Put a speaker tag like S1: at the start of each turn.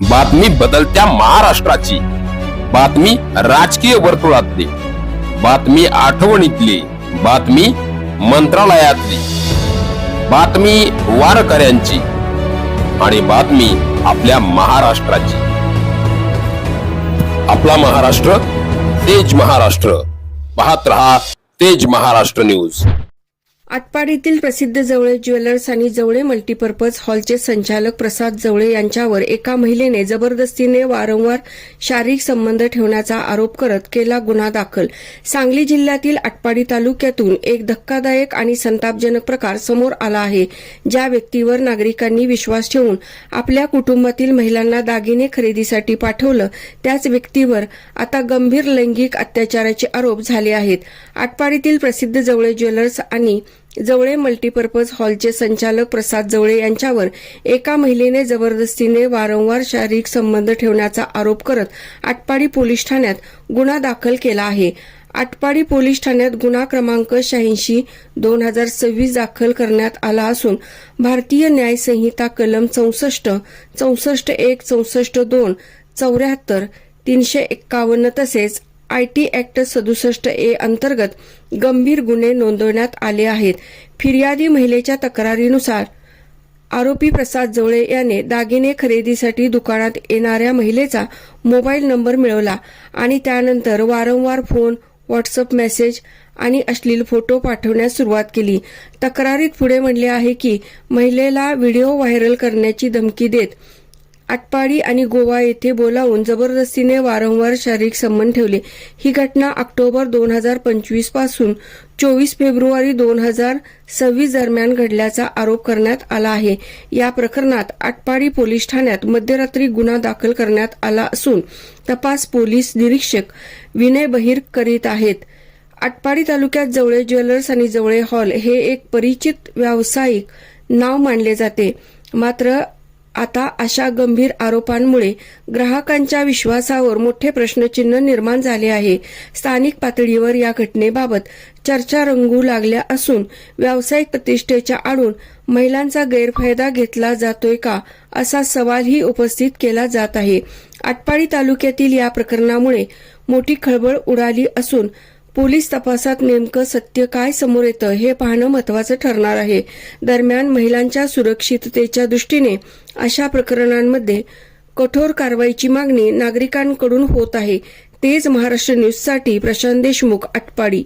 S1: बातमी बदलत्या महाराष्ट्राची, बातमी राजकीय वर्तुळातली, बातमी आठवणीतली, बातमी मंत्रालयातली, बातमी वारकऱ्यांची आणि बातमी आपल्या महाराष्ट्राची. आपला महाराष्ट्र तेज महाराष्ट्र. पाहत रहा तेज महाराष्ट्र न्यूज.
S2: आटपाडीतील प्रसिद्ध जवळे ज्वेलर्स आणि जवळे मल्टीपर्पज हॉलचे संचालक प्रसाद जवळे यांच्यावर एका महिलेने जबरदस्तीने वारंवार शारीरिक संबंध ठेवण्याचा आरोप करत केला गुन्हा दाखल. सांगली जिल्ह्यातील आटपाडी तालुक्यातून एक धक्कादायक आणि संतापजनक प्रकार समोर आला आहे. ज्या व्यक्तीवर नागरिकांनी विश्वास ठेवून आपल्या कुटुंबातील महिलांना दागिने खरेदीसाठी पाठवलं, त्याच व्यक्तीवर आता गंभीर लैंगिक अत्याचाराचे आरोप झाले आहेत. आटपाडीतील प्रसिद्ध जवळे ज्वेलर्स आणि जवळे मल्टीपर्पज हॉलचे संचालक प्रसाद जवळे यांच्यावर एका महिलेने जबरदस्तीने वारंवार शारीरिक संबंध ठेवण्याचा आरोप करत आटपाडी पोलीस ठाण्यात गुन्हा दाखल केला आहे. आटपाडी पोलीस ठाण्यात गुन्हा क्रमांक 86/2026 दाखल करण्यात आला असून भारतीय न्याय संहिता कलम 64, 64(1), 64(2), 74, 351 तसेच IT ऍक्ट 67A अंतर्गत गंभीर गुन्हे नोंदवण्यात आले आहेत. फिर्यादी महिलेच्या तक्रारीनुसार आरोपी प्रसाद जवळे याने दागिने खरेदीसाठी दुकानात येणाऱ्या महिलेचा मोबाईल नंबर मिळवला आणि त्यानंतर वारंवार फोन, व्हॉट्सअप मेसेज आणि अश्लील फोटो पाठवण्यास सुरुवात केली. तक्रारीत पुढे म्हणले आहे की महिलेला व्हिडिओ व्हायरल करण्याची धमकी देत आटपाडी आणि गोवा येथे बोलावून जबरदस्तीने वारंवार शारीरिक संबंध ठेवले. ही घटना ऑक्टोबर 2025 पासून 24 फेब्रुवारी 2026 दरम्यान घडल्याचा आरोप करण्यात आला आहे. या प्रकरणात आटपाडी पोलीस ठाण्यात मध्यरात्री गुन्हा दाखल करण्यात आला असून तपास पोलीस निरीक्षक विनय बहिर करीत आहेत. आटपाडी तालुक्यात जवळे ज्वेलर्स आणि जवळे हॉल हे एक परिचित व्यावसायिक नाव मानले जाते. मात्र आता अशा गंभीर आरोपांमुळे ग्राहकांच्या विश्वासावर मोठे प्रश्नचिन्ह निर्माण झाले आहे. स्थानिक पातळीवर या घटनेबाबत चर्चा रंगू लागल्या असून व्यावसायिक प्रतिष्ठेच्या आडून महिलांचा गैरफायदा घेतला जातोय का, असा सवालही उपस्थित केला जात आहे. आटपाडी तालुक्यातील या प्रकरणामुळे मोठी खळबळ उडाली असून पोलीस तपासात नेमकं सत्य काय समोर येतं हे पाहणं महत्त्वाचं ठरणार आहे. दरम्यान महिलांच्या सुरक्षिततेच्या दृष्टीने अशा प्रकरणांमध्ये कठोर कारवाईची मागणी नागरिकांकडून होत आहे. तेज महाराष्ट्र न्यूजसाठी प्रशांत देशमुख, आटपाडी.